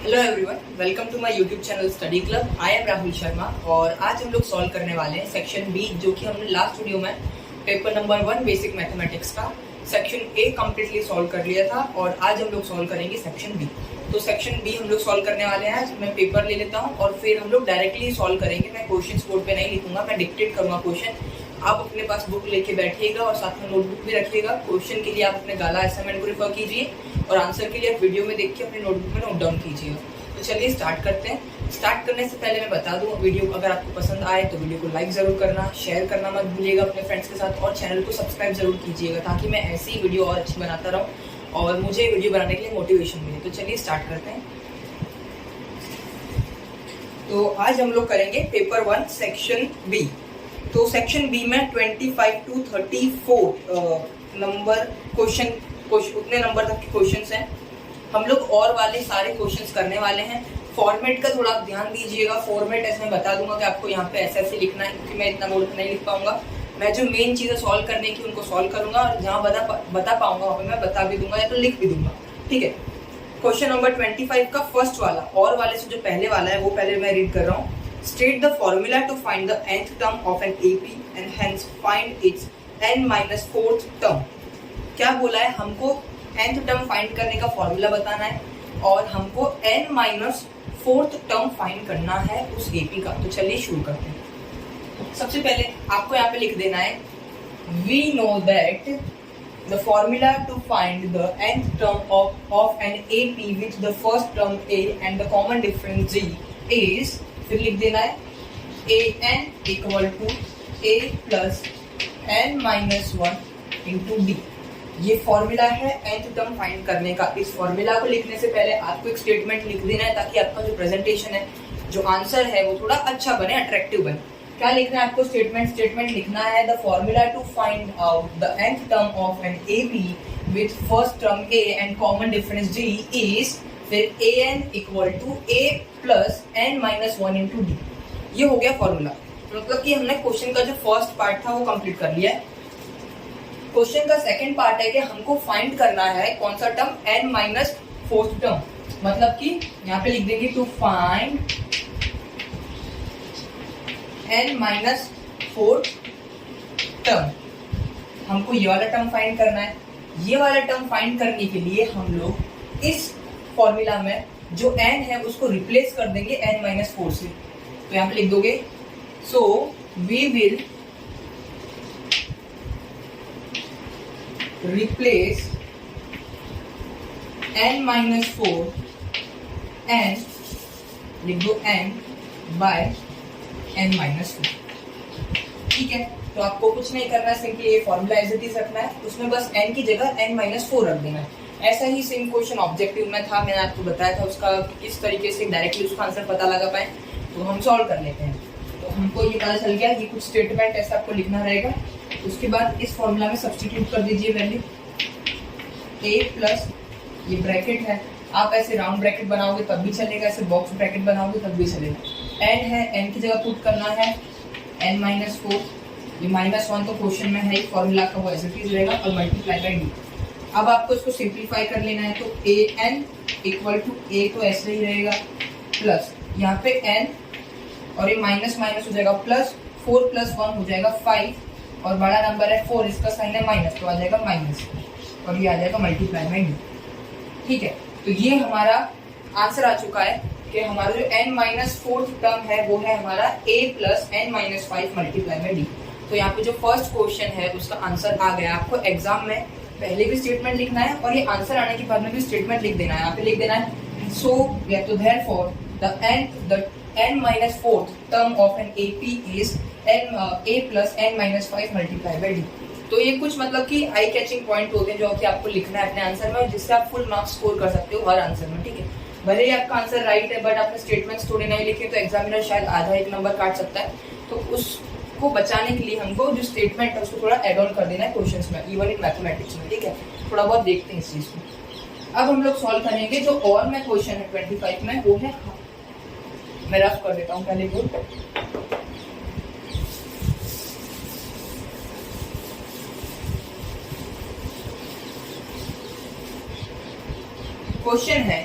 Hello everyone, welcome to my YouTube channel study club. I am Rahul Sharma और आज हम लोग सॉल्व करने वाले हैं सेक्शन बी, जो कि हमने लास्ट वीडियो में पेपर नंबर 1 बेसिक मैथमेटिक्स का सेक्शन ए कंप्लीटली सॉल्व कर लिया था और आज हम लोग सॉल्व करेंगे सेक्शन बी। तो सेक्शन बी हम लोग सॉल्व करने वाले हैं। मैं पेपर ले लेता हूँ और फिर हम लोग डायरेक्टली सॉल्व करेंगे। मैं क्वेश्चन बोर्ड पे नहीं लिखूंगा, मैं डिक्टेट करूंगा क्वेश्चन। आप अपने पास बुक लेके बैठिएगा और साथ में नोटबुक भी रखिएगा। क्वेश्चन के लिए आप अपने गाला असाइनमेंट को रिफर कीजिए और आंसर के लिए आप वीडियो में देख के अपने नोटबुक में नोट डाउन कीजिएगा। तो चलिए स्टार्ट करते हैं। स्टार्ट करने से पहले मैं बता दूं, वीडियो अगर आपको पसंद आए तो वीडियो को लाइक जरूर करना, शेयर करना मत भूलिएगा अपने फ्रेंड्स के साथ और चैनल को सब्सक्राइब जरूर कीजिएगा ताकि मैं ऐसी ही वीडियो और अच्छी बनाता रहूं और मुझे वीडियो बनाने के लिए मोटिवेशन मिले। तो चलिए स्टार्ट करते हैं। तो आज हम लोग करेंगे पेपर 1 सेक्शन बी। तो सेक्शन बी में 25 to 34 नंबर क्वेश्चन उतने नंबर तक के क्वेश्चंस हैं। हम लोग और वाले सारे क्वेश्चंस करने वाले हैं। फॉर्मेट का थोड़ा ध्यान दीजिएगा। फॉर्मेट ऐसे मैं बता दूंगा कि आपको यहाँ पे ऐसे ऐसे लिखना है, क्योंकि मैं इतना बोर्ड नहीं लिख पाऊंगा। मैं जो मेन चीजें सॉल्व करने की उनको सॉल्व करूंगा और जहाँ बता पाऊंगा वहाँ पे मैं बता भी दूंगा या तो लिख भी दूंगा। ठीक है। क्वेश्चन नंबर 25 का फर्स्ट वाला और वाले से जो पहले वाला है वो पहले मैं रीड कर रहा हूँ। State the formula to find the nth term of an AP and hence find its n-4th term। क्या बोला है? हमको nth टर्म फाइंड करने का फॉर्मूला बताना है और हमको n-4th टर्म फाइंड करना है उस AP का। तो चलिए शुरू करते हैं। सबसे पहले आपको यहाँ पे लिख देना है we know that the formula to find the nth term of an AP with the first term a and the common difference g is, फिर लिख देना है an equal to a plus n-1 into D. ये formula है nth term find करने का। इस formula को लिखने से पहले आपको एक स्टेटमेंट लिख देना है ताकि आपका जो प्रेजेंटेशन है, जो आंसर है वो थोड़ा अच्छा बने, अट्रैक्टिव बने। क्या लिखना है आपको? स्टेटमेंट लिखना है the formula to find out the nth term of an AP with first term a and common difference g is, फिर an equal to a plus n-1 into D. ये हो गया फॉर्मूला। मतलब कि हमने क्वेश्चन का जो फर्स्ट पार्ट था वो कंप्लीट कर लिया है। क्वेश्चन का सेकंड पार्ट है कि हमको फाइंड करना है कौन सा टर्म, n-4th टर्म। मतलब कि यहाँ पे लिख देंगे टू फाइंड n-4th टर्म। हमको ये वाला टर्म फाइंड करना है। ये वाला टर्म फाइंड करने के लिए हम लोग इस फॉर्मूला में जो n है उसको रिप्लेस कर देंगे n-4 से। तो यहाँ पे लिख दोगे so we will replace n-4 and लिख दो n बाय n-4। ठीक है। तो आपको कुछ नहीं करना है, सिंपली ये फॉर्मूला एज इट इज रखना है, उसमें बस n की जगह n-4 रख देना है। ऐसा ही सेम क्वेश्चन ऑब्जेक्टिव में था, मैंने आपको बताया था उसका किस तरीके से डायरेक्टली उसका आंसर पता लगा पाए। तो हम सॉल्व कर लेते हैं। तो हमको ये पता चल गया, ये कुछ स्टेटमेंट ऐसा आपको लिखना रहेगा। उसके बाद इस फॉर्मूला में सब्स्टिट्यूट कर दीजिए वैल्यू a प्लस ये ब्रैकेट है। आप ऐसे राउंड ब्रैकेट बनाओगे तब भी चलेगा, ऐसे बॉक्स ब्रैकेट बनाओगे तब भी चलेगा। n है, n की जगह पुट करना है n-4। ये -1 तो क्वेश्चन में है, फॉर्मूला का वो ऐसे ही रहेगा और मल्टीप्लाई बाय डी। अब आपको इसको सिंप्लीफाई कर लेना है। तो an इक्वल टू a तो ऐसे ही रहेगा प्लस यहाँ पे n और ये माइनस माइनस हो जाएगा प्लस 4 + 1 हो जाएगा 5 और बड़ा नंबर है 4, इसका साइन है माइनस तो आ जाएगा माइनस और ये आ जाएगा मल्टीप्लाई बाय डी। ठीक है। तो ये हमारा आंसर आ चुका है कि हमारा जो n-4th टर्म है वो है हमारा a plus n-5 multiply by D. तो यहाँ पे जो फर्स्ट क्वेश्चन है उसका आंसर आ गया। आपको एग्जाम में पहले भी स्टेटमेंट लिखना है और ये आंसर आने के बाद में भी स्टेटमेंट लिख देना है। यहाँ पे लिख देना है सो या तो therefore the n-4th term of an AP is a plus n-5 multiply by D. तो ये कुछ मतलब कि आई कैचिंग पॉइंट होते हैं जो कि आपको लिखना है अपने आंसर में, जिससे आप फुल मार्क्स स्कोर कर सकते हो हर आंसर में। ठीक है। भले ही आपका आंसर राइट है बट आपने स्टेटमेंट्स थोड़े नहीं लिखे तो एग्जामिनर शायद आधा 1 नंबर काट सकता है। तो उसको बचाने के लिए हमको जो स्टेटमेंट है उसको थोड़ा एड ऑन कर देना है क्वेश्चंस में, इवन इन मैथमेटिक्स में। ठीक है। थोड़ा बहुत देखते हैं इस चीज को। अब हम लोग सॉल्व करेंगे जो और में क्वेश्चन है 25 में, वो है, मैं रफ कर देता हूँ पहले को। क्वेश्चन है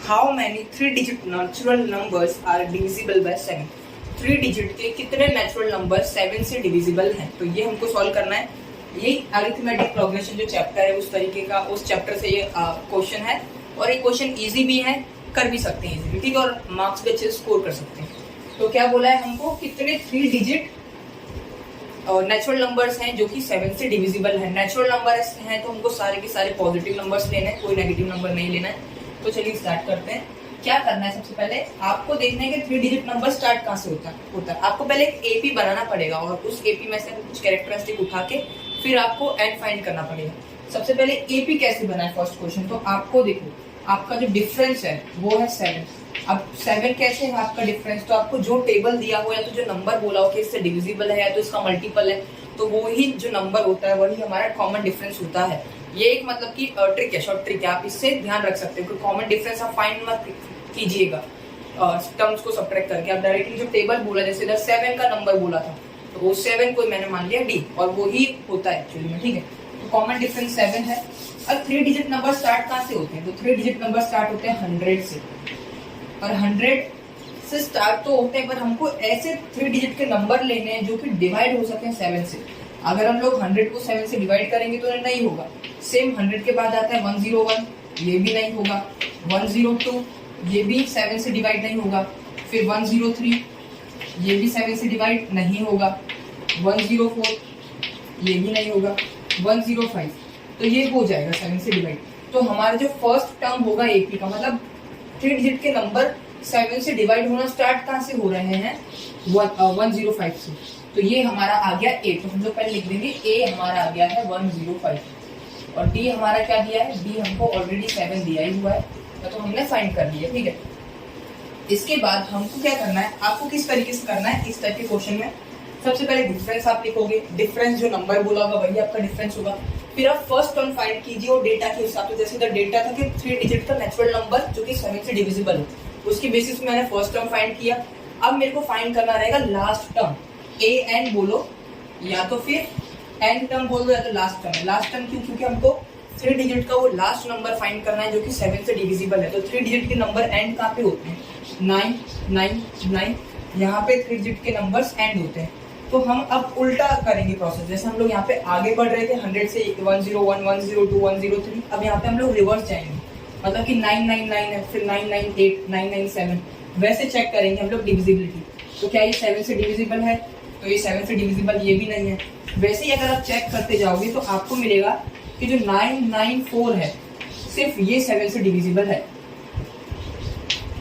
how many 3 digit natural numbers are divisible by 7। 3 digit के कितने नेचुरल नंबर 7 से डिविजिबल हैं, तो ये हमको सॉल्व करना है। ये अरिथमेटिक प्रोग्रेशन जो चैप्टर है उस तरीके का, उस चैप्टर से ये क्वेश्चन है, और ये क्वेश्चन इजी भी है, कर भी सकते हैं इजीली, ठीक है, और मार्क्स भी अच्छे स्कोर कर सकते हैं। तो क्या बोला है हमको, कितने 3 डिजिट नेचुरल नंबर्स हैं जो कि 7 से डिविजिबल है। नेचुरल नंबर्स हैं तो हमको सारे के सारे पॉजिटिव नंबर्स लेने हैं, कोई नेगेटिव नंबर नहीं लेना है। तो चलिए स्टार्ट करते हैं। क्या करना है, सबसे पहले आपको देखना है कि 3 डिजिट नंबर स्टार्ट कहाँ से होता है। आपको पहले एक एपी बनाना पड़ेगा और उस एपी में से कुछ कैरेक्टरिस्टिक उठा के फिर आपको एन फाइंड करना पड़ेगा। सबसे पहले एपी कैसे बना है फर्स्ट क्वेश्चन, तो आपको देखो आपका जो डिफरेंस है वो है 7। अब 7 कैसे है आपका डिफरेंस, तो आपको जो टेबल दिया हो या तो जो नंबर बोला हो कि इससे डिविजिबल है या तो इसका मल्टीपल है, तो वो ही जो नंबर होता है वही हमारा कॉमन डिफरेंस होता है। ये एक मतलब की ट्रिक है, शॉर्ट ट्रिक है, आप इससे ध्यान रख सकते हो कि कॉमन डिफरेंस आप फाइंड मत कीजिएगा टर्म्स को सब्ट्रैक्ट करके। आप डायरेक्टली जो टेबल बोला, जैसे इधर 7 का नंबर बोला था तो वो 7 को मैंने मान लिया डी, और वो ही होता है एक्चुअली में, ठीक है। तो कॉमन डिफरेंस 7 है। अब 3 डिजिट नंबर स्टार्ट कहाँ से होते हैं, तो 3 डिजिट नंबर स्टार्ट होते हैं 100 से, और 100 से स्टार्ट तो होते हैं, पर हमको ऐसे 3 डिजिट के नंबर लेने हैं जो कि डिवाइड हो सके 7 से। अगर हम लोग 100 को 7 से डिवाइड करेंगे तो नहीं होगा। सेम 100 के बाद आता है 101, ये भी नहीं होगा। 102 ये भी 7 से डिवाइड नहीं होगा। फिर 103 ये भी 7 से डिवाइड नहीं होगा। 104 ये भी नहीं होगा। 105 तो ये हो जाएगा 7 से डिवाइड। तो हमारा जो फर्स्ट टर्म होगा एपी का, मतलब 3 डिजिट के नंबर 7 से डिवाइड होना स्टार्ट कहाँ से हो रहे हैं, 105 से। तो ये हमारा आ गया ए, तो हम लोग पहले लिख देंगे ए हमारा आ गया है 105, और डी हमारा क्या दिया है, डी हमको ऑलरेडी 7 दिया ही हुआ है, तो हमने फाइंड कर लिया, ठीक है। इसके बाद हमको क्या करना है, आपको किस तरीके से करना है इस टाइप के क्वेश्चन में, सबसे पहले डिफरेंस आप लिखोगे, डिफरेंस जो नंबर बोला होगा वही आपका डिफरेंस होगा। फिर आप फर्स्ट टर्म फाइंड कीजिए और डेटा के हिसाब से, जैसे इधर डेटा था कि 3 डिजिट का नेचुरल नंबर जो कि 7 से डिविजिबल हो, उसकी बेसिस में मैंने फर्स्ट टर्म फाइंड किया। अब मेरे को फाइंड करना रहेगा लास्ट टर्म, ए एन बोलो या तो फिर एन टर्म बोल दो या तो लास्ट टर्म। लास्ट टर्म क्यों, क्योंकि हमको 3 डिजिट का वो लास्ट नंबर फाइंड करना है जो कि 7 से डिविजिबल है। तो 3 डिजिट के नंबर एंड कहाँ पे होते हैं, 9 9 9, यहाँ पे 3 डिजिट के नंबर्स एंड होते हैं। तो हम अब उल्टा करेंगे प्रोसेस, जैसे हम लोग यहाँ पे आगे बढ़ रहे थे 100 से 101 102 103, अब यहाँ पे हम लोग रिवर्स जाएंगे, मतलब कि 999 है, फिर 998 997, वैसे चेक करेंगे हम लोग डिविजिबिलिटी। तो क्या ये 7 से डिविजिबल है, तो ये 7 से डिविजिबल ये भी नहीं है। वैसे ही अगर आप चेक करते जाओगे तो आपको मिलेगा कि जो 994 है सिर्फ ये 7 से डिविजिबल है,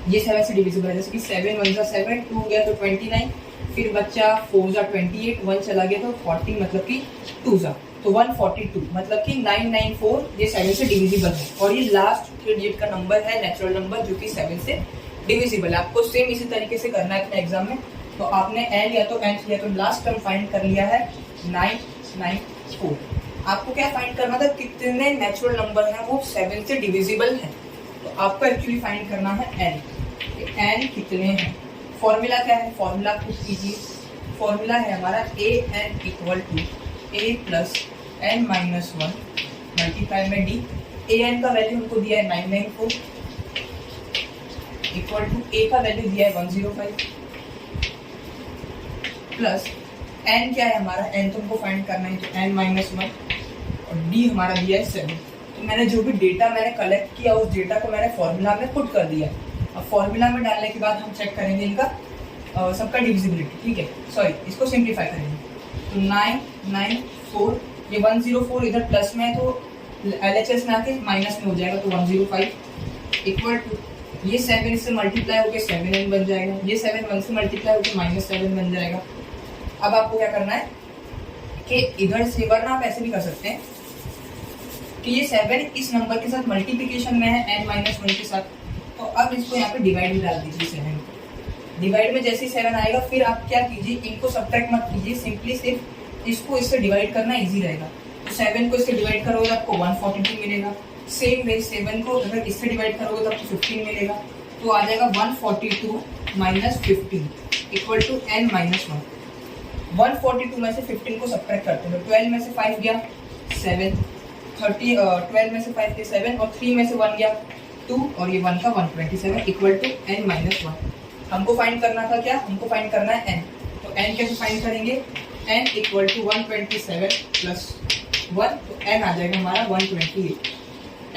ये 7 से डिविजिबल है। जैसे कि 7 1 7, 2 गया तो 29, फिर बच्चा 4 28, 1 चला गया तो 40, मतलब कि 2 तो 142, मतलब कि 994 ये 7 से डिविजिबल है, और ये लास्ट 3 डिजिट का नंबर है नेचुरल नंबर जो कि 7 से डिविजिबल है। आपको सेम इसी तरीके से करना है अपने एग्जाम में। तो आपने एन या तो एन या तो लास्ट टर्म फाइंड कर लिया है 994। आपको क्या फाइंड करना था, कितने नेचुरल नंबर हैं वो 7 से डिविजिबल हैं। तो आपको एक्चुअली फाइंड करना है एन, एन कितने हैं। फॉर्मूला क्या है, फॉर्मूला खुद कीजिए। फॉर्मूला है हमारा A N equal to A plus N minus 1 multiply में डी। ए एन का वैल्यू हमको दिया है 994 इक्वल टू ए का वैल्यू दिया है 105 प्लस एन क्या है हमारा, एन तुमको फाइंड करना है तो एन माइनस 1, और डी हमारा दिया है 7। तो मैंने जो भी डेटा मैंने कलेक्ट किया उस डेटा को मैंने फॉर्मूला में पुट कर दिया। अब फॉर्मूला में डालने के बाद हम चेक करेंगे इनका सबका डिविजिबिलिटी, ठीक है। सॉरी, इसको सिंप्लीफाई करेंगे तो 994, ये 104 इधर प्लस में है तो LHS में आके माइनस में हो जाएगा तो 105 इक्वल टू ये 7 इससे मल्टीप्लाई होकर 7n बन जाएगा, ये 7 1 से मल्टीप्लाई होकर -7 बन जाएगा। अब आपको क्या करना है कि इधर से, वरना आप ऐसे भी कर सकते हैं कि ये 7 इस नंबर के साथ मल्टीप्लिकेशन में है n-1 के साथ, तो अब इसको यहाँ पे डिवाइड में डाल दीजिए 7। डिवाइड में जैसे ही 7 आएगा फिर आप क्या कीजिए, इनको सब्ट्रैक्ट मत कीजिए, सिंपली सिर्फ इसको इससे डिवाइड करना इजी रहेगा। तो 7 को इससे डिवाइड करोगे तो आपको 142 मिलेगा। सेम वे 7 को अगर इससे डिवाइड करोगे तो आपको 15 मिलेगा। तो आ जाएगा 142 माइनस 15 इक्वल टू n-1। 142 में से 15 को सब्ट्रैक्ट करते हैं, 12 में से 5 गया 7, 12 में से 5 गया 7, और 3 में से 1 गया 2 और ये 1 का 127 इक्वल टू n माइनस 1। हमको फाइंड करना था क्या, हमको फाइंड करना है n। तो n कैसे फाइंड करेंगे, n इक्वल टू 127 प्लस 1, तो n आ जाएगा हमारा 128।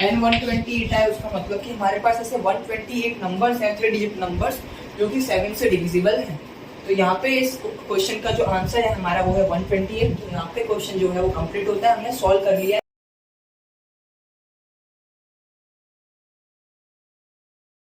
n 128 है, उसका मतलब कि हमारे पास ऐसे 128 नंबर्स हैं, 3 डिजिट नंबर्स, जो कि 7 से डिविजिबल हैं। तो यहाँ पे इस क्वेश्चन का जो आंसर है हमारा वो है 128। तो यहाँ पे क्वेश्चन जो है वो कंप्लीट होता है, हमने सॉल्व कर लिया है।